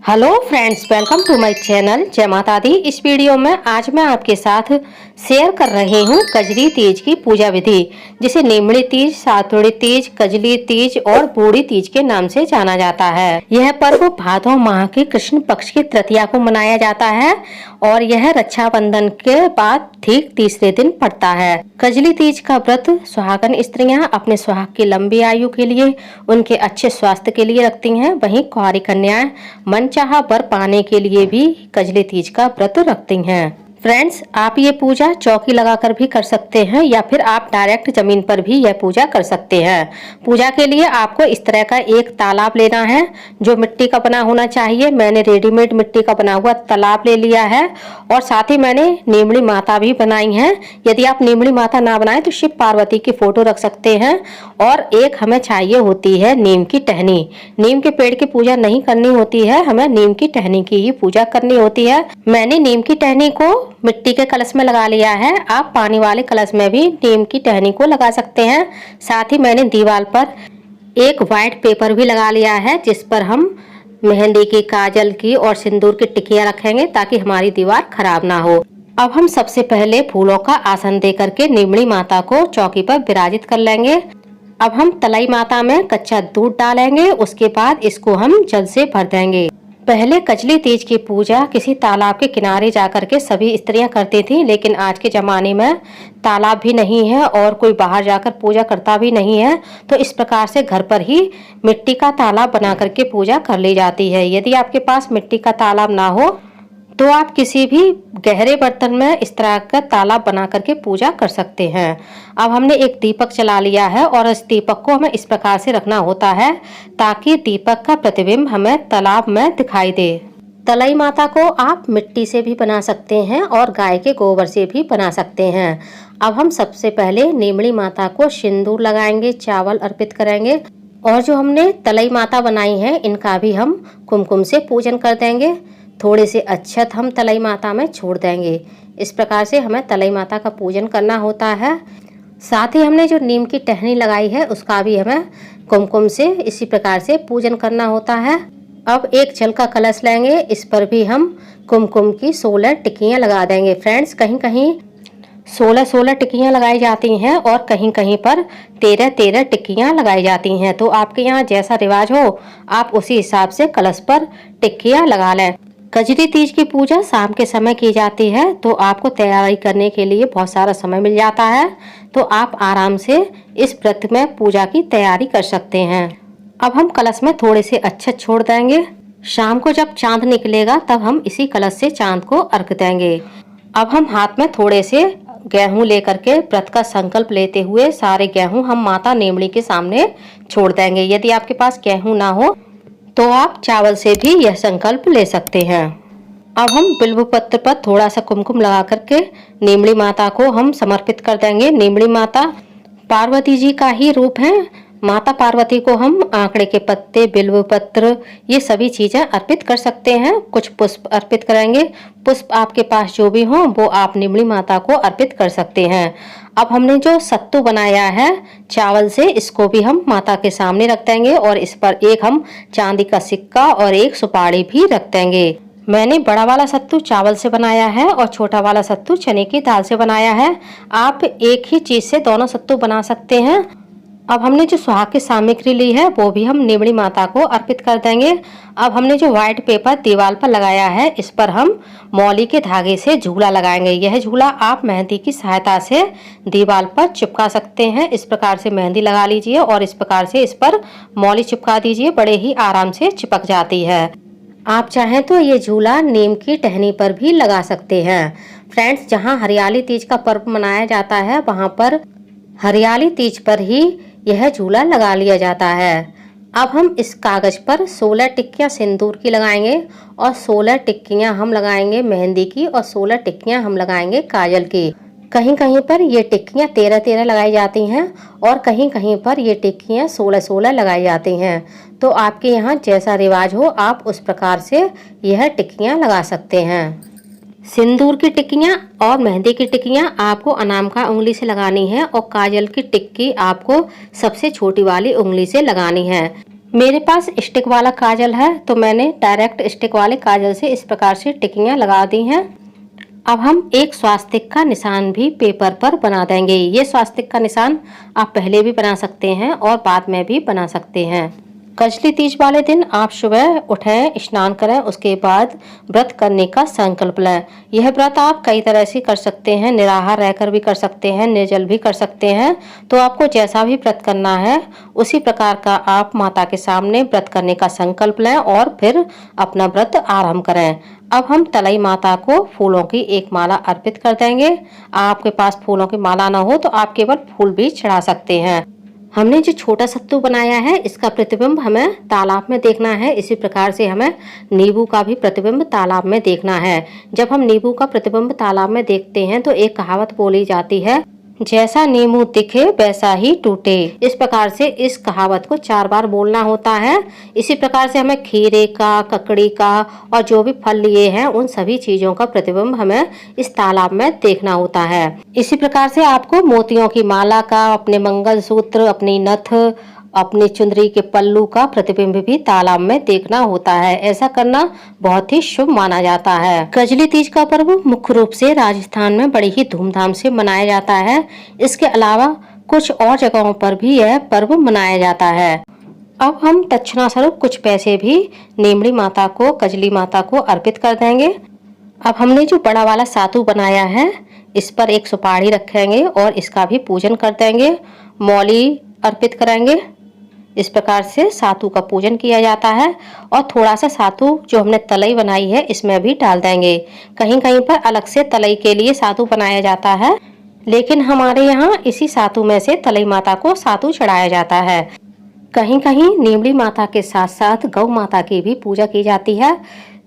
Hello friends, welcome to my channel जय माता दी। इस वीडियो में आज मैं आपके साथ शेयर कर रही हूँ कजली तीज की पूजा विधि, जिसे नीमड़ी तीज, सातुड़ी तीज, कजली तीज और बूढ़ी तीज के नाम से जाना जाता है। यह पर्व भादौ माह के कृष्ण पक्ष की तृतीया को मनाया जाता है और यह रक्षाबंधन के बाद ठीक तीसरे दिन पड़ता है। कजली तीज का व्रत सुहागन स्त्रियां अपने सुहाग की लंबी आयु के लिए, उनके अच्छे स्वास्थ्य के लिए रखती हैं। वहीं कुंवारी कन्याएं मनचाहा वर पाने के लिए भी कजली तीज का व्रत रखती हैं। फ्रेंड्स, आप ये पूजा चौकी लगाकर भी कर सकते हैं या फिर आप डायरेक्ट जमीन पर भी यह पूजा कर सकते हैं। पूजा के लिए आपको इस तरह का एक तालाब लेना है जो मिट्टी का बना होना चाहिए। मैंने रेडीमेड मिट्टी का बना हुआ तालाब ले लिया है और साथ ही मैंने नीमड़ी माता भी बनाई है। यदि आप नीमड़ी माता ना बनाए तो शिव पार्वती की फोटो रख सकते हैं। और एक हमें चाहिए होती है नीम की टहनी। नीम के पेड़ की पूजा नहीं करनी होती है, हमें नीम की टहनी की ही पूजा करनी होती है। मैंने नीम की टहनी को मिट्टी के कलश में लगा लिया है। आप पानी वाले कलश में भी नीम की टहनी को लगा सकते हैं। साथ ही मैंने दीवार पर एक व्हाइट पेपर भी लगा लिया है जिस पर हम मेहंदी की, काजल की और सिंदूर की टिकिया रखेंगे ताकि हमारी दीवार खराब ना हो। अब हम सबसे पहले फूलों का आसन दे करके नीमड़ी माता को चौकी पर विराजित कर लेंगे। अब हम तलाई माता में कच्चा दूध डालेंगे, उसके बाद इसको हम जल से भर देंगे। पहले कजली तीज की पूजा किसी तालाब के किनारे जाकर के सभी स्त्रियां करती थी, लेकिन आज के ज़माने में तालाब भी नहीं है और कोई बाहर जाकर पूजा करता भी नहीं है, तो इस प्रकार से घर पर ही मिट्टी का तालाब बना करके पूजा कर ली जाती है। यदि आपके पास मिट्टी का तालाब ना हो तो आप किसी भी गहरे बर्तन में इस तरह का तालाब बना करके पूजा कर सकते हैं। अब हमने एक दीपक जला लिया है और इस दीपक को हमें इस प्रकार से रखना होता है ताकि दीपक का प्रतिबिंब हमें तालाब में दिखाई दे। तलाई माता को आप मिट्टी से भी बना सकते हैं और गाय के गोबर से भी बना सकते हैं। अब हम सबसे पहले नीमड़ी माता को सिंदूर लगाएंगे, चावल अर्पित करेंगे और जो हमने तलाई माता बनाई है इनका भी हम कुमकुम से पूजन कर देंगे। थोड़े से अक्षत हम तलाई माता में छोड़ देंगे। इस प्रकार से हमें तलाई माता का पूजन करना होता है। साथ ही हमने जो नीम की टहनी लगाई है उसका भी हमें कुमकुम से इसी प्रकार से पूजन करना होता है। अब एक जल का कलश लेंगे, इस पर भी हम कुमकुम की 16 टिक्कियाँ लगा देंगे। फ्रेंड्स, कहीं कहीं 16 टिक्कियाँ लगाई जाती हैं और कहीं कहीं पर 13 टिक्कियाँ लगाई जाती हैं। तो आपके यहाँ जैसा रिवाज हो आप उसी हिसाब से कलश पर टिक्कियाँ लगा लें। कजली तीज की पूजा शाम के समय की जाती है, तो आपको तैयारी करने के लिए बहुत सारा समय मिल जाता है, तो आप आराम से इस व्रत में पूजा की तैयारी कर सकते हैं। अब हम कलश में थोड़े से अक्षत छोड़ देंगे। शाम को जब चांद निकलेगा तब हम इसी कलश से चांद को अर्घ देंगे। अब हम हाथ में थोड़े से गेहूं लेकर के व्रत का संकल्प लेते हुए सारे गेहूं हम माता नीमड़ी के सामने छोड़ देंगे। यदि आपके पास गेहूं ना हो तो आप चावल से भी यह संकल्प ले सकते हैं। अब हम बिल्व पत्र पर थोड़ा सा कुमकुम लगा करके नीमड़ी माता को हम समर्पित कर देंगे। नीमड़ी माता पार्वती जी का ही रूप है। माता पार्वती को हम आंकड़े के पत्ते, बिल्व पत्र, ये सभी चीजें अर्पित कर सकते हैं। कुछ पुष्प अर्पित करेंगे। पुष्प आपके पास जो भी हो वो आप नीमड़ी माता को अर्पित कर सकते हैं। अब हमने जो सत्तू बनाया है चावल से, इसको भी हम माता के सामने रख देंगे और इस पर एक हम चांदी का सिक्का और एक सुपारी भी रख देंगे। मैंने बड़ा वाला सत्तू चावल से बनाया है और छोटा वाला सत्तू चने की दाल से बनाया है। आप एक ही चीज से दोनों सत्तू बना सकते हैं। अब हमने जो सुहाग की सामग्री ली है वो भी हम नीमड़ी माता को अर्पित कर देंगे। अब हमने जो व्हाइट पेपर दीवार पर लगाया है इस पर हम मौली के धागे से झूला लगाएंगे। यह झूला आप मेहंदी की सहायता से दीवार पर चिपका सकते हैं। इस प्रकार से मेहंदी लगा लीजिए और इस प्रकार से इस पर मौली चिपका दीजिए, बड़े ही आराम से चिपक जाती है। आप चाहें तो ये झूला नीम की टहनी पर भी लगा सकते हैं। फ्रेंड्स, जहाँ हरियाली तीज का पर्व मनाया जाता है वहाँ पर हरियाली तीज पर ही यह झूला लगा लिया जाता है। अब हम इस कागज पर 16 टिक्कियाँ सिंदूर की लगाएंगे और 16 टिक्कियाँ हम लगाएंगे मेहंदी की और 16 टिक्कियाँ हम लगाएंगे काजल की। कहीं कहीं पर ये टिक्कियाँ 13 लगाई जाती हैं और कहीं कहीं पर ये टिक्कियाँ 16 लगाई जाती हैं। तो आपके यहाँ जैसा रिवाज हो आप उस प्रकार से यह टिक्कियाँ लगा सकते हैं। सिंदूर की टिक्कियाँ और मेहंदी की टिक्कियाँ आपको अनामिका उंगली से लगानी है और काजल की टिक्की आपको सबसे छोटी वाली उंगली से लगानी है। मेरे पास स्टिक वाला काजल है तो मैंने डायरेक्ट स्टिक वाले काजल से इस प्रकार से टिकियां लगा दी हैं। अब हम एक स्वास्तिक का निशान भी पेपर पर बना देंगे। ये स्वास्तिक का निशान आप पहले भी बना सकते हैं और बाद में भी बना सकते हैं। कजली तीज वाले दिन आप सुबह उठें, स्नान करें, उसके बाद व्रत करने का संकल्प लें। यह व्रत आप कई तरह से कर सकते हैं, निराहार रहकर भी कर सकते हैं, निर्जल भी कर सकते हैं। तो आपको जैसा भी व्रत करना है उसी प्रकार का आप माता के सामने व्रत करने का संकल्प लें और फिर अपना व्रत आरंभ करें। अब हम तलाई माता को फूलों की एक माला अर्पित कर देंगे। आपके पास फूलों की माला ना हो तो आप केवल फूल भी चढ़ा सकते हैं। हमने जो छोटा सत्तू बनाया है इसका प्रतिबिंब हमें तालाब में देखना है। इसी प्रकार से हमें नींबू का भी प्रतिबिंब तालाब में देखना है। जब हम नींबू का प्रतिबिंब तालाब में देखते हैं तो एक कहावत बोली जाती है, जैसा नींबू दिखे वैसा ही टूटे। इस प्रकार से इस कहावत को 4 बार बोलना होता है। इसी प्रकार से हमें खीरे का, ककड़ी का और जो भी फल लिए हैं उन सभी चीजों का प्रतिबिंब हमें इस तालाब में देखना होता है। इसी प्रकार से आपको मोतियों की माला का, अपने मंगलसूत्र, अपनी नथ, अपनी चुंदरी के पल्लू का प्रतिबिंब भी तालाब में देखना होता है। ऐसा करना बहुत ही शुभ माना जाता है। कजली तीज का पर्व मुख्य रूप से राजस्थान में बड़ी ही धूमधाम से मनाया जाता है। इसके अलावा कुछ और जगहों पर भी यह पर्व मनाया जाता है। अब हम दक्षिणा स्वरूप कुछ पैसे भी नीमड़ी माता को, कजली माता को अर्पित कर देंगे। अब हमने जो बड़ा वाला सातू बनाया है इस पर एक सुपारी रखेंगे और इसका भी पूजन कर देंगे। मौली अर्पित करेंगे। इस प्रकार से सातू का पूजन किया जाता है। और थोड़ा सा सातू जो हमने तलई बनाई है इसमें भी डाल देंगे। कहीं कहीं पर अलग से तलई के लिए सातू बनाया जाता है, लेकिन हमारे यहाँ इसी सातू में से तलई माता को सातू चढ़ाया जाता है। कहीं कहीं नीमड़ी माता के साथ साथ गौ माता की भी पूजा की जाती है।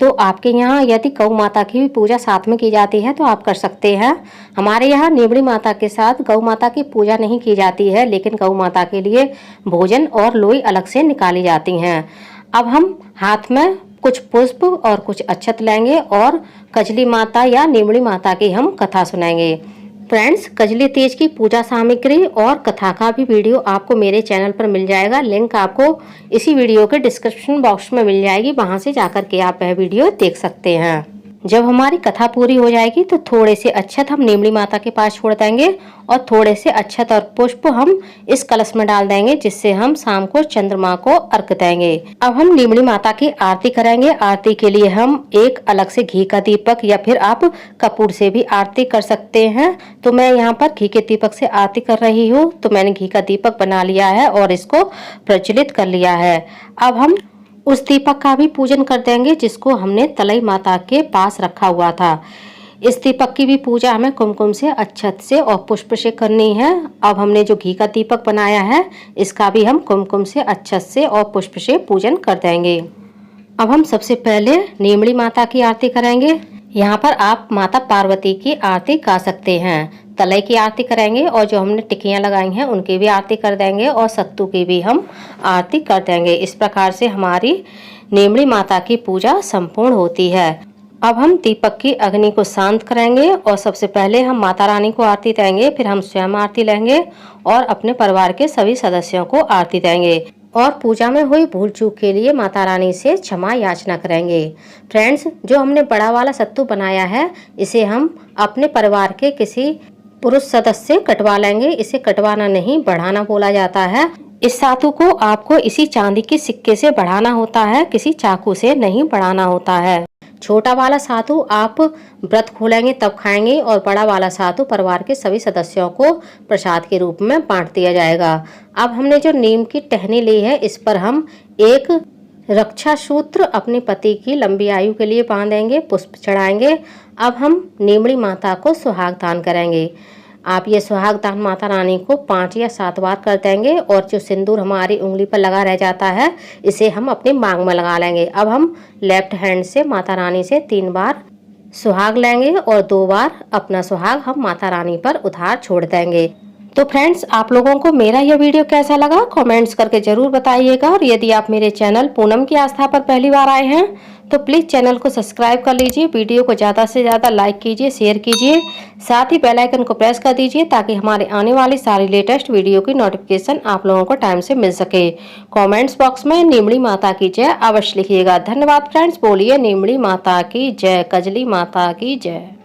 तो आपके यहाँ यदि गौ माता की भी पूजा साथ में की जाती है तो आप कर सकते हैं। हमारे यहाँ नीमड़ी माता के साथ गौ माता की पूजा नहीं की जाती है, लेकिन गौ माता के लिए भोजन और लोई अलग से निकाली जाती हैं। अब हम हाथ में कुछ पुष्प और कुछ अक्षत लेंगे और कजली माता या नीमड़ी माता की हम कथा सुनाएंगे। फ्रेंड्स, कजली तीज की पूजा सामग्री और कथा का भी वीडियो आपको मेरे चैनल पर मिल जाएगा। लिंक आपको इसी वीडियो के डिस्क्रिप्शन बॉक्स में मिल जाएगी, वहां से जाकर के आप वह वीडियो देख सकते हैं। जब हमारी कथा पूरी हो जाएगी तो थोड़े से अक्षत हम नीमड़ी माता के पास छोड़ देंगे और थोड़े से अक्षत और पुष्प हम इस कलश में डाल देंगे, जिससे हम शाम को चंद्रमा को अर्घ देंगे। अब हम नीमड़ी माता की आरती करेंगे। आरती के लिए हम एक अलग से घी का दीपक या फिर आप कपूर से भी आरती कर सकते हैं। तो मैं यहाँ पर घी के दीपक से आरती कर रही हूँ। तो मैंने घी का दीपक बना लिया है और इसको प्रज्वलित कर लिया है। अब हम उस दीपक का भी पूजन कर देंगे जिसको हमने तलई माता के पास रखा हुआ था। इस दीपक की भी पूजा हमें कुमकुम से, अक्षत से और पुष्प से करनी है। अब हमने जो घी का दीपक बनाया है इसका भी हम कुमकुम से, अक्षत से और पुष्प से पूजन कर देंगे। अब हम सबसे पहले नीमड़ी माता की आरती करेंगे। यहाँ पर आप माता पार्वती की आरती गा सकते हैं। तलई की आरती करेंगे और जो हमने टिकियां लगाई हैं उनकी भी आरती कर देंगे और सत्तू की भी हम आरती कर देंगे। इस प्रकार से हमारी नीमड़ी माता की पूजा संपूर्ण होती है। अब हम दीपक की अग्नि को शांत करेंगे और सबसे पहले हम माता रानी को आरती देंगे, फिर हम स्वयं आरती लेंगे और अपने परिवार के सभी सदस्यों को आरती देंगे और पूजा में हुई भूल चूक के लिए माता रानी से क्षमा याचना करेंगे। फ्रेंड्स, जो हमने बड़ा वाला सत्तू बनाया है इसे हम अपने परिवार के किसी पुरुष सदस्य से कटवा लेंगे। इसे कटवाना नहीं, बढ़ाना बोला जाता है। इस सातू को आपको इसी चांदी के सिक्के से बढ़ाना होता है, किसी चाकू से नहीं बढ़ाना होता है। छोटा वाला सातू आप व्रत खोलेंगे तब खाएंगे और बड़ा वाला सातू परिवार के सभी सदस्यों को प्रसाद के रूप में बांट दिया जाएगा। अब हमने जो नीम की टहनी ली है इस पर हम एक रक्षा सूत्र अपने पति की लंबी आयु के लिए बांधेंगे, पुष्प चढ़ाएंगे। अब हम नीमड़ी माता को सुहाग दान करेंगे। आप ये सुहाग दान माता रानी को 5 या 7 बार कर देंगे और जो सिंदूर हमारी उंगली पर लगा रह जाता है इसे हम अपनी मांग में लगा लेंगे। अब हम लेफ्ट हैंड से माता रानी से 3 बार सुहाग लेंगे और 2 बार अपना सुहाग हम माता रानी पर उधार छोड़ देंगे। तो फ्रेंड्स, आप लोगों को मेरा यह वीडियो कैसा लगा कमेंट्स करके जरूर बताइएगा। और यदि आप मेरे चैनल पूनम की आस्था पर पहली बार आए हैं तो प्लीज़ चैनल को सब्सक्राइब कर लीजिए, वीडियो को ज़्यादा से ज़्यादा लाइक कीजिए, शेयर कीजिए, साथ ही बेल आइकन को प्रेस कर दीजिए ताकि हमारे आने वाली सारी लेटेस्ट वीडियो की नोटिफिकेशन आप लोगों को टाइम से मिल सके। कमेंट्स बॉक्स में नीमड़ी माता की जय अवश्य लिखिएगा। धन्यवाद फ्रेंड्स। बोलिए नीमड़ी माता की जय, कजली माता की जय।